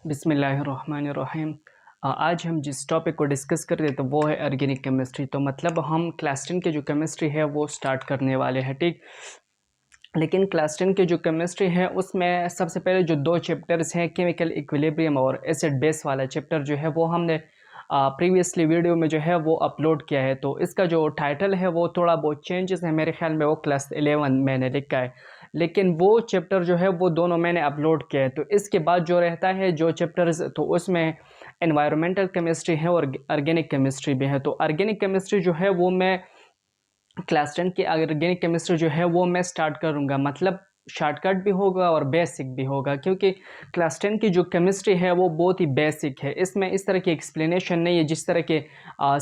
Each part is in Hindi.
बिस्मिल्लाहिर्रहमानिर्रहीम। आज हम जिस टॉपिक को डिस्कस कर रहे हैं तो वो है ऑर्गेनिक केमिस्ट्री। तो मतलब हम क्लास 10 के जो केमिस्ट्री है वो स्टार्ट करने वाले हैं, ठीक। लेकिन क्लास 10 की जो केमिस्ट्री है उसमें सबसे पहले जो दो चैप्टर्स हैं, केमिकल इक्विलिब्रियम और एसिड बेस वाला चैप्टर जो है वो हमने प्रीवियसली वीडियो में जो है वो अपलोड किया है। तो इसका जो टाइटल है वो थोड़ा बहुत चेंजेस है, मेरे ख्याल में वो क्लास 11 मैंने लिखा है, लेकिन वो चैप्टर जो है वो दोनों मैंने अपलोड किया है। तो इसके बाद जो रहता है जो चैप्टर्स, तो उसमें एनवायरमेंटल केमिस्ट्री है और ऑर्गेनिक केमिस्ट्री भी है। तो ऑर्गेनिक केमिस्ट्री जो है वो मैं क्लास 10 की ऑर्गेनिक केमिस्ट्री जो है वो मैं स्टार्ट करूँगा, मतलब शॉर्टकट भी होगा और बेसिक भी होगा, क्योंकि क्लास 10 की जो केमिस्ट्री है वो बहुत ही बेसिक है। इसमें इस तरह की एक्सप्लेनेशन नहीं है जिस तरह के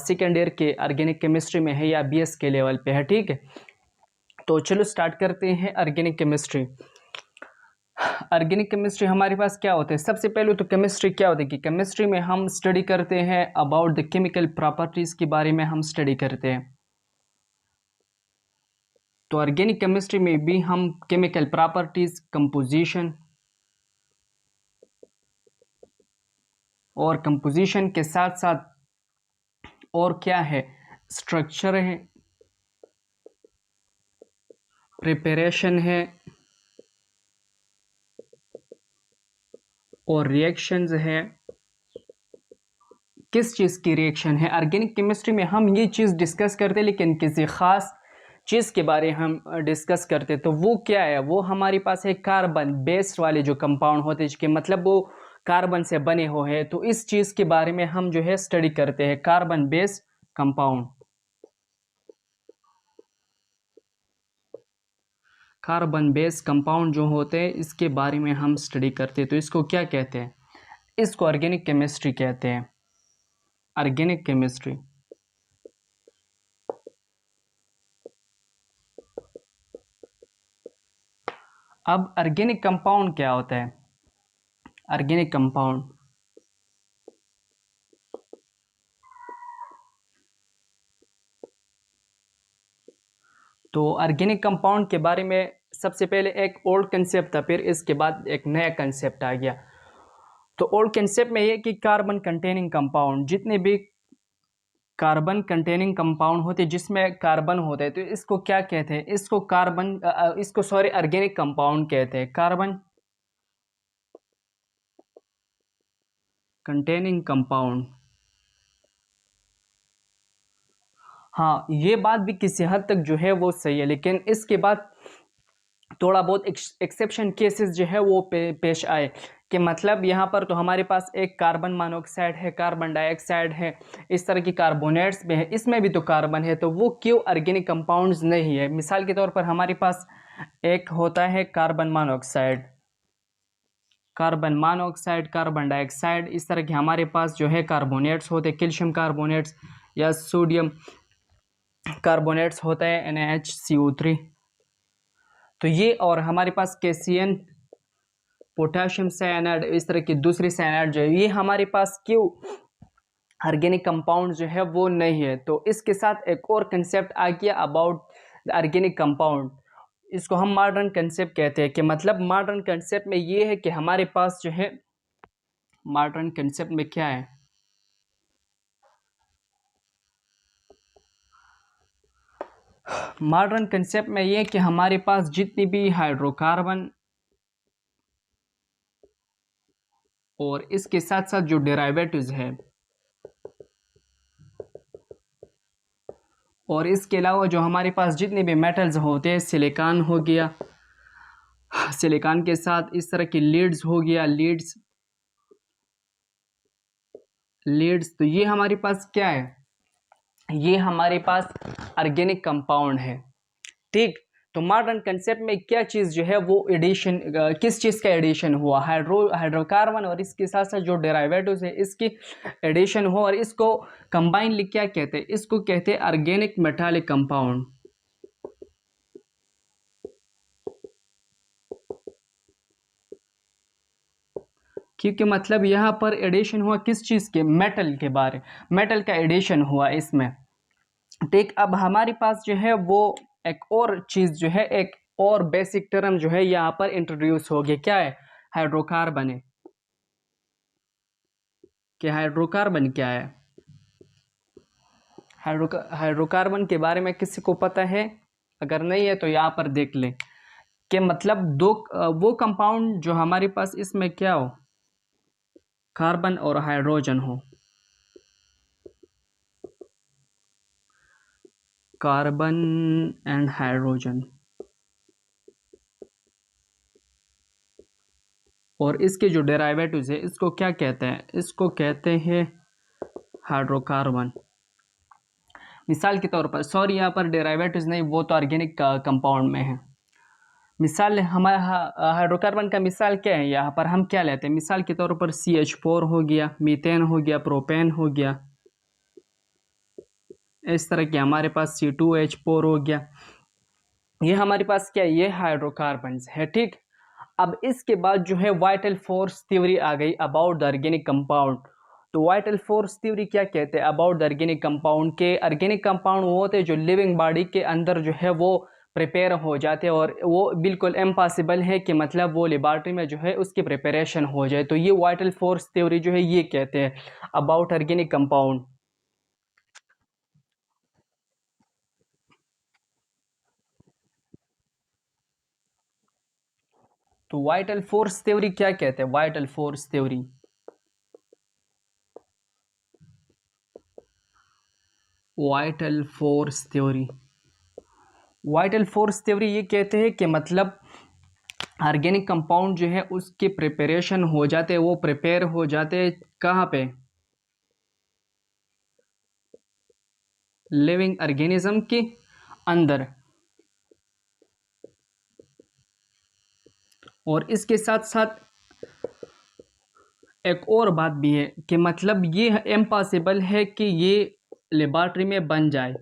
सेकेंड ईयर के ऑर्गेनिक केमिस्ट्री में है या बीएस के लेवल पे है, ठीक है। तो चलो स्टार्ट करते हैं ऑर्गेनिक केमिस्ट्री। ऑर्गेनिक केमिस्ट्री हमारे पास क्या होता है? सबसे पहले तो केमिस्ट्री क्या होती है कि केमिस्ट्री में हम स्टडी करते हैं अबाउट द केमिकल प्रॉपर्टीज़ के बारे में हम स्टडी करते हैं। तो ऑर्गेनिक केमिस्ट्री में भी हम केमिकल प्रॉपर्टीज, कंपोजिशन और कंपोजिशन के साथ साथ और क्या है, स्ट्रक्चर है, प्रिपरेशन है और रिएक्शंस है। किस चीज़ की रिएक्शन है? ऑर्गेनिक केमिस्ट्री में हम ये चीज़ डिस्कस करते हैं, लेकिन किसी ख़ास चीज़ के बारे हम डिस्कस करते हैं। तो वो क्या है? वो हमारे पास है कार्बन बेस्ड वाले जो कंपाउंड होते हैं, जिसके मतलब वो कार्बन से बने हुए हैं। तो इस चीज़ के बारे में हम जो है स्टडी करते हैं, carbon based compound. Carbon based compound जो होते हैं इसके बारे में हम स्टडी करते हैं। तो इसको क्या कहते हैं? इसको ऑर्गेनिक केमिस्ट्री कहते हैं, ऑर्गेनिक केमिस्ट्री। अब ऑर्गेनिक कंपाउंड क्या होता है? ऑर्गेनिक कंपाउंड तो ऑर्गेनिक कंपाउंड के बारे में सबसे पहले एक ओल्ड कंसेप्ट था, फिर इसके बाद एक नया कंसेप्ट आ गया। तो ओल्ड कंसेप्ट में ये कि कार्बन कंटेनिंग कंपाउंड, जितने भी कार्बन कंटेनिंग कंपाउंड होते हैं जिसमें कार्बन होता है, तो इसको क्या कहते हैं? इसको इसको सॉरी ऑर्गेनिक कंपाउंड कहते हैं, कार्बन कंटेनिंग कंपाउंड। हाँ, ये बात भी किसी हद तक जो है वो सही है, लेकिन इसके बाद थोड़ा बहुत एक्सेप्शन केसेस जो है वो पेश आए, कि मतलब यहाँ पर तो हमारे पास एक कार्बन मोनोऑक्साइड है, कार्बन डाइऑक्साइड है, इस तरह की कार्बोनेट्स भी है, इसमें भी तो कार्बन है, तो वो क्यों ऑर्गेनिक कंपाउंड्स नहीं है? मिसाल के तौर पर हमारे पास एक होता है carbon monoxide, carbon monoxide, carbon dioxide, इस तरह के हमारे पास जो है कार्बोनेट्स होते हैं, कैल्शियम कार्बोनेट्स या सोडियम कार्बोनेट्स होता है NaHCO3। तो ये, और हमारे पास कैसियन, पोटेशियम साइनाइड, इस तरह की दूसरी साइनाइड जो है, ये हमारे पास क्यों ऑर्गेनिक कंपाउंड जो है वो नहीं है? तो इसके साथ एक और कंसेप्ट आ गया अबाउट ऑर्गेनिक कंपाउंड। इसको हम मॉडर्न कंसेप्ट कहते हैं, कि मतलब मॉडर्न कंसेप्ट में ये है कि हमारे पास जो है, मॉडर्न कंसेप्ट में क्या है? मॉडर्न कंसेप्ट में ये है कि हमारे पास जितनी भी हाइड्रोकार्बन और इसके साथ साथ जो डेरिवेटिव्स है, और इसके अलावा जो हमारे पास जितने भी मेटल्स होते हैं, सिलिकॉन हो गया, सिलिकॉन के साथ इस तरह की लीड्स हो गया, लीड्स, तो ये हमारे पास क्या है? ये हमारे पास ऑर्गेनिक कंपाउंड है, ठीक। तो मॉडर्न कंसेप्ट में क्या चीज़ जो है वो एडिशन, किस चीज़ का एडिशन हुआ? हाइड्रोकार्बन और इसके साथ साथ जो डेरिवेटिव्स है इसकी एडिशन हो, और इसको कंबाइनली क्या कहते हैं? इसको कहते हैं ऑर्गेनिक मेटालिक कंपाउंड। क्योंकि मतलब यहाँ पर एडिशन हुआ किस चीज़ के? मेटल के बारे, मेटल का एडिशन हुआ इसमें, ठीक। अब हमारे पास जो है वो एक और चीज़ जो है, एक और बेसिक टर्म जो है यहाँ पर इंट्रोड्यूस हो गया, क्या है? हाइड्रोकार्बन है। कि हाइड्रोकार्बन क्या है। हाइड्रोकार्बन के बारे में किसी को पता है? अगर नहीं है तो यहाँ पर देख लें कि मतलब वो कंपाउंड जो हमारे पास इसमें क्या हो, कार्बन और हाइड्रोजन हो, कार्बन एंड हाइड्रोजन, और इसके जो डेरिवेटिव्स है इसको क्या कहते हैं, इसको कहते हैं हाइड्रोकार्बन। मिसाल के तौर पर, सॉरी यहाँ पर डेरिवेटिव्स नहीं, वो तो ऑर्गेनिक कंपाउंड में है। मिसाल हमारा हाइड्रोकार्बन का मिसाल क्या है, यहाँ पर हम क्या लेते हैं, मिसाल के तौर पर CH4 हो गया, मीथेन हो गया, प्रोपेन हो गया, इस तरह के हमारे पास C2H4 हो गया। ये हमारे पास क्या है, ये हाइड्रोकार्बन्स है, ठीक। अब इसके बाद जो है वाइटल फोर्स थ्योरी आ गई अबाउट द ऑर्गेनिक कंपाउंड। तो वाइटल फोर्स थ्योरी क्या कहते हैं अबाउट द ऑर्गेनिक कंपाउंड के, ऑर्गेनिक कंपाउंड वो होते हैं जो लिविंग बॉडी के अंदर जो है वो प्रिपेयर हो जाते हैं, और वो बिल्कुल इम्पॉसिबल है कि मतलब वो लेबॉर्ट्री में जो है उसकी प्रिपरेशन हो जाए। तो ये वाइटल फोर्स थ्योरी जो है ये कहते हैं अबाउट ऑर्गेनिक कंपाउंड। तो वाइटल फोर्स थ्योरी क्या कहते हैं, vital force theory, vital force theory, vital force theory ये कहते हैं कि मतलब ऑर्गेनिक कंपाउंड जो है उसके प्रिपरेशन हो जाते हैं, वो प्रिपेयर हो जाते हैं कहाँ पे, लिविंग ऑर्गेनिज्म के अंदर। और इसके साथ साथ एक और बात भी है कि मतलब ये इम्पॉसिबल है कि ये लेबॉर्ट्री में बन जाए,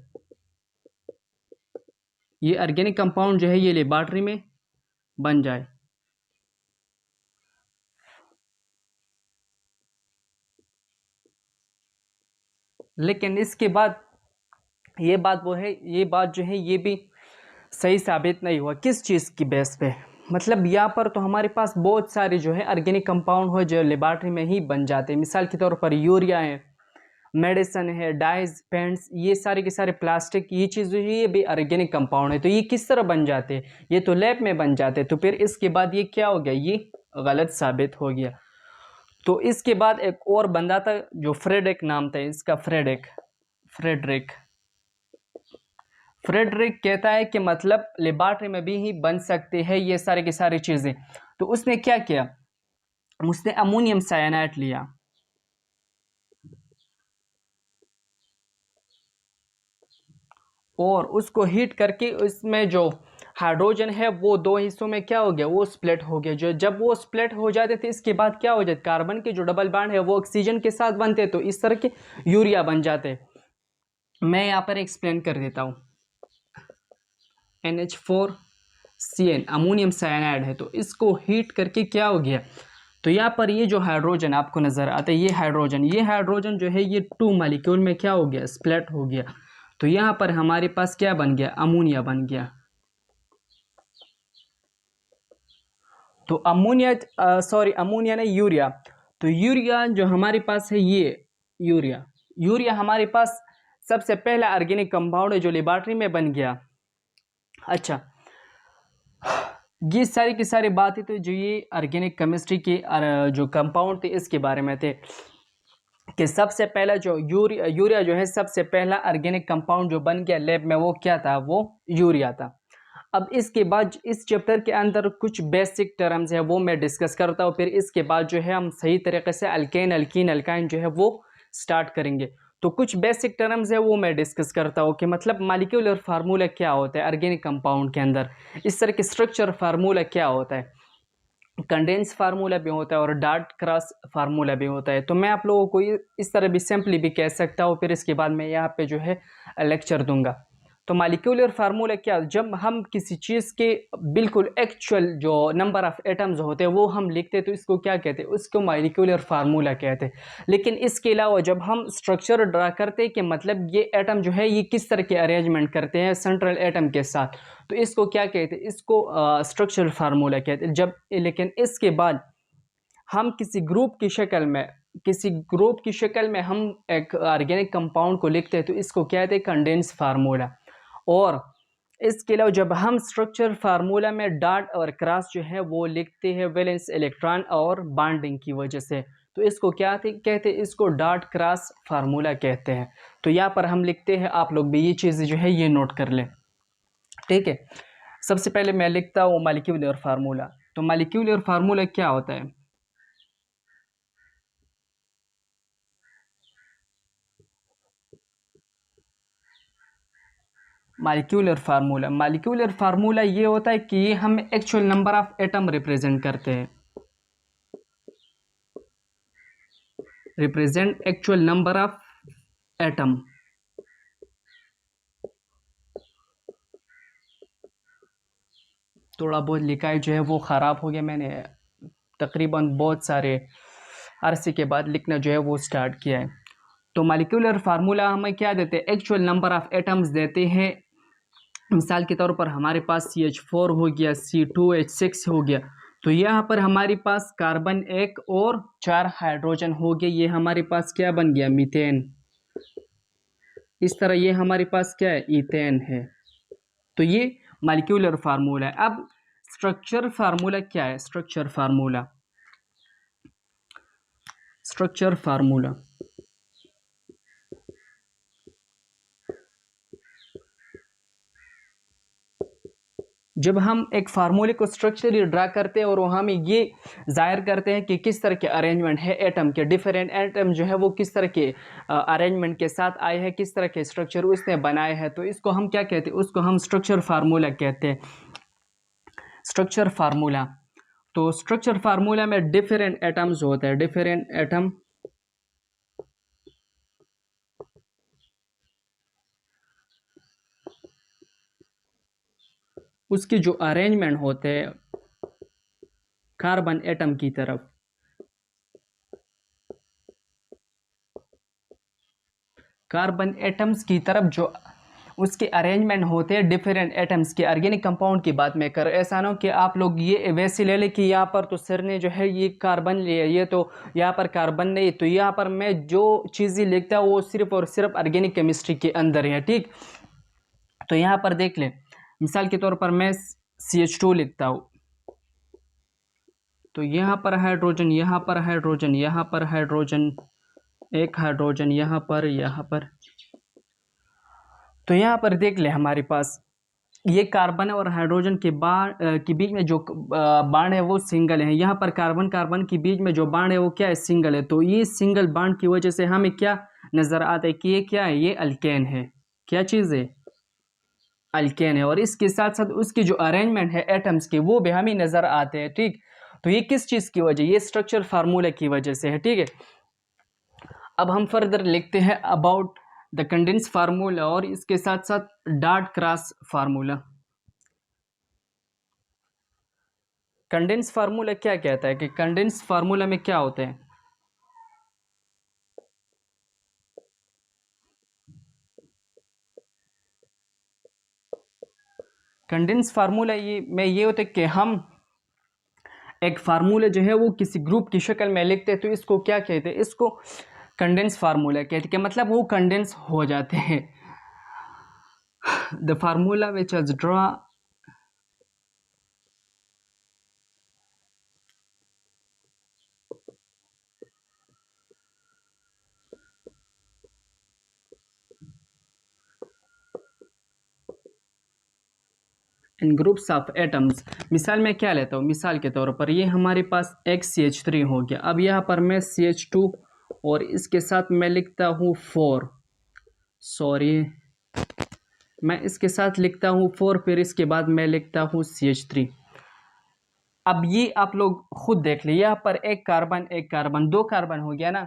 ये ऑर्गेनिक कंपाउंड जो है ये लेबॉर्ट्री में बन जाए। लेकिन इसके बाद ये बात वो है, ये बात जो है ये भी सही साबित नहीं हुआ। किस चीज़ की बेस पे, मतलब यहाँ पर तो हमारे पास बहुत सारे जो है ऑर्गेनिक कंपाउंड हो जो लेबॉर्ट्री में ही बन जाते हैं। मिसाल के तौर पर यूरिया है, मेडिसिन है, डाइज, पेंट्स, ये सारे के सारे प्लास्टिक, ये चीज़ जो है ये भी ऑर्गेनिक कंपाउंड है। तो ये किस तरह बन जाते हैं, ये तो लैब में बन जाते हैं। तो फिर इसके बाद ये क्या हो गया, ये गलत साबित हो गया। तो इसके बाद एक और बंदा था जो फ्रेडरिक नाम था इसका, फ्रेडरिक फ्रेडरिक कहता है कि मतलब लेबॉर्ट्री में भी ही बन सकते हैं ये सारे की सारी चीज़ें। तो उसने क्या किया, उसने अमोनियम साइनाइड लिया और उसको हीट करके उसमें जो हाइड्रोजन है वो दो हिस्सों में क्या हो गया, वो स्प्लिट हो गया। जो जब वो स्प्लिट हो जाते थे इसके बाद क्या हो जाते, कार्बन के जो डबल बॉन्ड है वो ऑक्सीजन के साथ बनते, तो इस तरह के यूरिया बन जाते। मैं यहाँ पर एक्सप्लेन कर देता हूँ। NH4Cn अमोनियम साइनाइड है, तो इसको हीट करके क्या हो गया, तो यहाँ पर ये जो हाइड्रोजन आपको नज़र आता है, ये हाइड्रोजन जो है ये 2 मॉलिक्यूल में क्या हो गया, स्प्लिट हो गया। तो यहाँ पर हमारे पास क्या बन गया, अमोनिया बन गया। तो अमोनिया नहीं, यूरिया। तो यूरिया जो हमारे पास है ये यूरिया हमारे पास सबसे पहला ऑर्गेनिक कंपाउंड है जो लेबॉर्ट्री में बन गया। अच्छा, ये सारी की सारी बातें तो जो ये ऑर्गेनिक केमिस्ट्री के जो कंपाउंड थे इसके बारे में थे कि सबसे पहला जो यूरिया जो है सबसे पहला ऑर्गेनिक कंपाउंड जो बन गया लेब में, वो क्या था, वो यूरिया था। अब इसके बाद इस चैप्टर के अंदर कुछ बेसिक टर्म्स है वो मैं डिस्कस करता हूँ, फिर इसके बाद जो है हम सही तरीके से अल्केन अल्कीन अल्काइन जो है वो स्टार्ट करेंगे। तो कुछ बेसिक टर्म्स है वो मैं डिस्कस करता हूँ कि मतलब मॉलिक्यूलर फार्मूला क्या होता है ऑर्गेनिक कंपाउंड के अंदर, इस तरह के स्ट्रक्चर फार्मूला क्या होता है, कंडेंस फार्मूला भी होता है और डॉट क्रॉस फार्मूला भी होता है। तो मैं आप लोगों को इस तरह भी सिंपली भी कह सकता हूँ, फिर इसके बाद मैं यहाँ पे जो है लेक्चर दूंगा। तो मॉलिक्यूलर फार्मूला क्या, जब हम किसी चीज़ के बिल्कुल एक्चुअल जो नंबर ऑफ एटम्स होते हैं वो हम लिखते हैं तो इसको क्या कहते हैं, उसको मॉलिक्यूलर फार्मूला कहते हैं। लेकिन इसके अलावा जब हम स्ट्रक्चर ड्रा करते हैं कि मतलब ये एटम जो है ये किस तरह के अरेंजमेंट करते हैं सेंट्रल एटम के साथ, तो इसको क्या कहते हैं, इसको स्ट्रक्चरल फार्मूला कहते हैं। जब लेकिन इसके बाद हम किसी ग्रुप की शक्ल में किसी ग्रुप की शक्ल में हम एक ऑर्गेनिक कंपाउंड को लिखते हैं तो इसको क्या कहते हैं, कंडेंस फार्मूला। और इसके अलावा जब हम स्ट्रक्चर फार्मूला में डॉट और क्रॉस जो है वो लिखते हैं वैलेंस इलेक्ट्रॉन और बॉन्डिंग की वजह से, तो इसको क्या कहते हैं, इसको डॉट क्रॉस फार्मूला कहते हैं। तो यहाँ पर हम लिखते हैं, आप लोग भी ये चीज़ जो है ये नोट कर लें, ठीक है। सबसे पहले मैं लिखता हूँ मॉलिक्यूलर फार्मूला। तो मॉलिक्यूलर फार्मूला क्या होता है? मॉलिक्यूलर फार्मूला ये होता है कि हम actual number of atom represent करते हैं, represent actual number of atom. थोड़ा बहुत लिखा है जो है वो ख़राब हो गया, मैंने तकरीबन बहुत सारे अरसे के बाद लिखना जो है वो स्टार्ट किया है। तो मॉलिक्यूलर फार्मूला हमें क्या देते हैं, एक्चुअल नंबर ऑफ एटम्स देते हैं। मिसाल के तौर पर हमारे पास CH4 हो गया, C2H6 हो गया, तो यहाँ पर हमारे पास कार्बन 1 और 4 हाइड्रोजन हो गए, ये हमारे पास क्या बन गया, मीथेन। इस तरह ये हमारे पास क्या है, ईथेन है। तो ये मॉलिक्यूलर फार्मूला है। अब स्ट्रक्चर फार्मूला क्या है? स्ट्रक्चर फार्मूला जब हम एक फार्मूले को स्ट्रक्चरली ड्रा करते हैं और वहाँ में ये जाहिर करते हैं कि किस तरह के अरेंजमेंट है एटम के, डिफरेंट एटम जो है वो किस तरह के अरेंजमेंट के साथ आए हैं, किस तरह के स्ट्रक्चर उसने बनाए हैं, तो इसको हम क्या कहते हैं, उसको हम स्ट्रक्चर फार्मूला कहते हैं। स्ट्रक्चर फार्मूला, तो स्ट्रक्चर फार्मूला में डिफरेंट एटम्स होते हैं, डिफरेंट एटम, उसके जो अरेंजमेंट होते हैं कार्बन एटम की तरफ, कार्बन एटम्स की तरफ जो उसके अरेंजमेंट होते हैं डिफरेंट एटम्स के। ऑर्गेनिक कंपाउंड की बात मैं कर, ऐसा ना हो कि आप लोग ये वैसे ले लें कि यहाँ पर तो सर ने जो है ये कार्बन लिया, ये तो यहाँ पर कार्बन नहीं, तो यहाँ पर मैं जो चीज़ें लिखता हूँ वो सिर्फ और सिर्फ ऑर्गेनिक केमिस्ट्री के अंदर है, ठीक। तो यहाँ पर देख लें, मिसाल के तौर पर मैं CH2 लिखता हूँ, तो यहाँ पर हाइड्रोजन, यहाँ पर हाइड्रोजन, यहाँ पर हाइड्रोजन, एक हाइड्रोजन यहाँ पर, यहाँ पर। तो यहाँ पर देख ले हमारे पास ये कार्बन और हाइड्रोजन के बीच में जो बाण है वो सिंगल है। यहाँ पर कार्बन कार्बन के बीच में जो बाण है वो क्या है, सिंगल है। तो ये सिंगल बाण की वजह से हमें क्या नज़र आता है कि ये क्या है, ये अल्केन है। क्या चीज़ है, अल्केन है। और इसके साथ साथ उसकी जो अरेंजमेंट है एटम्स के वो भी हमें नज़र आते हैं, ठीक। तो ये किस चीज़ की वजह, ये स्ट्रक्चर फार्मूला की वजह से है, ठीक है। अब हम फर्दर लिखते हैं अबाउट द कंडेंस फार्मूला और इसके साथ साथ dot cross formula. Condense formula क्या कहता है कि कंडेंस फार्मूला में क्या होते हैं, कंडेंस फार्मूला ये होता है कि हम एक फार्मूला जो है वो किसी ग्रुप की शक्ल में लिखते हैं, तो इसको क्या कहते हैं, इसको कंडेंस फार्मूला कहते हैं, कि मतलब वो कंडेंस हो जाते हैं। The formula which is draw in groups of atoms. मिसाल मैं क्या लेता हूँ, मिसाल के तौर पर ये हमारे पास एक CH3 हो गया। अब यहाँ पर मैं CH2 और इसके साथ मैं लिखता हूँ 4, सॉरी मैं इसके साथ लिखता हूँ 4, फिर इसके बाद मैं लिखता हूँ CH3। अब ये आप लोग खुद देख लीजिए, यहाँ पर एक कार्बन 2 कार्बन हो गया ना,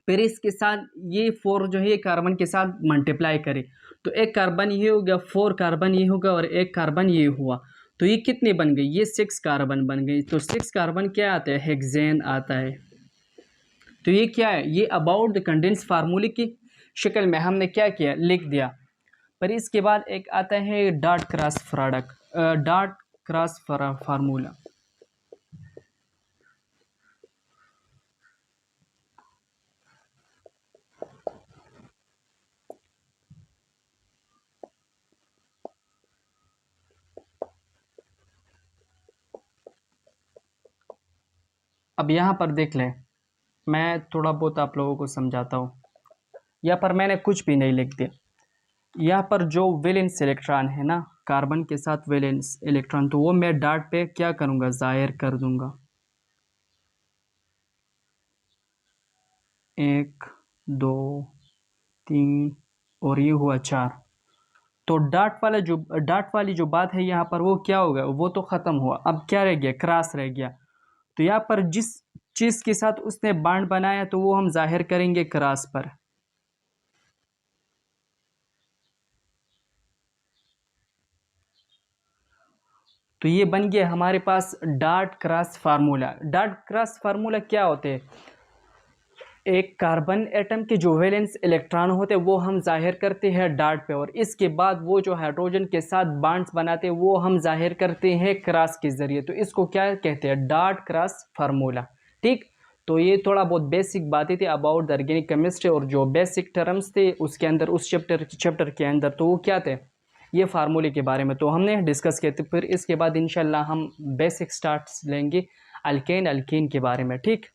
फिर इसके साथ ये 4 जो है ये कार्बन के साथ मल्टीप्लाई करे, तो एक कार्बन ये हो गया, 4 कार्बन ये होगा और एक कार्बन ये हुआ, तो ये कितने बन गई, ये 6 कार्बन बन गई। तो 6 कार्बन क्या आता है, हेक्सेन आता है। तो ये क्या है, ये अबाउट द कंडेंस फार्मूले की शक्ल में हमने क्या किया, लिख दिया। पर इसके बाद एक आता है dot cross product, dot cross formula. अब यहाँ पर देख लें, मैं थोड़ा बहुत आप लोगों को समझाता हूँ। यहाँ पर मैंने कुछ भी नहीं लिख दिया। यहाँ पर जो वैलेंस इलेक्ट्रॉन है ना, कार्बन के साथ वैलेंस इलेक्ट्रॉन, तो वो मैं डॉट पे क्या करूँगा, जाहिर कर दूंगा। 1 2 3 और ये हुआ 4। तो डॉट वाली जो बात है यहाँ पर, वो क्या हो गया, वो तो ख़त्म हुआ। अब क्या रह गया, क्रॉस रह गया। तो यहाँ पर जिस चीज़ के साथ उसने बॉन्ड बनाया तो वो हम जाहिर करेंगे क्रॉस पर। तो ये बन गया हमारे पास dot cross formula. Dot cross formula क्या होते हैं, एक कार्बन एटम के जो वैलेंस इलेक्ट्रॉन होते हैं वो हम जाहिर करते हैं डॉट पे, और इसके बाद वो जो हाइड्रोजन के साथ बॉन्ड्स बनाते हैं वो हम जाहिर करते हैं क्रॉस के ज़रिए। तो इसको क्या कहते हैं, डॉट क्रॉस फार्मूला। ठीक, तो ये थोड़ा बहुत बेसिक बातें थी अबाउट द ऑर्गेनिक केमिस्ट्री, और जो बेसिक टर्म्स थे उसके अंदर, उस चैप्टर के अंदर, तो वो क्या थे, ये फार्मूले के बारे में तो हमने डिस्कस किए थे। फिर इसके बाद इंशाल्लाह हम बेसिक स्टार्ट्स लेंगे अल्केन के बारे में। ठीक।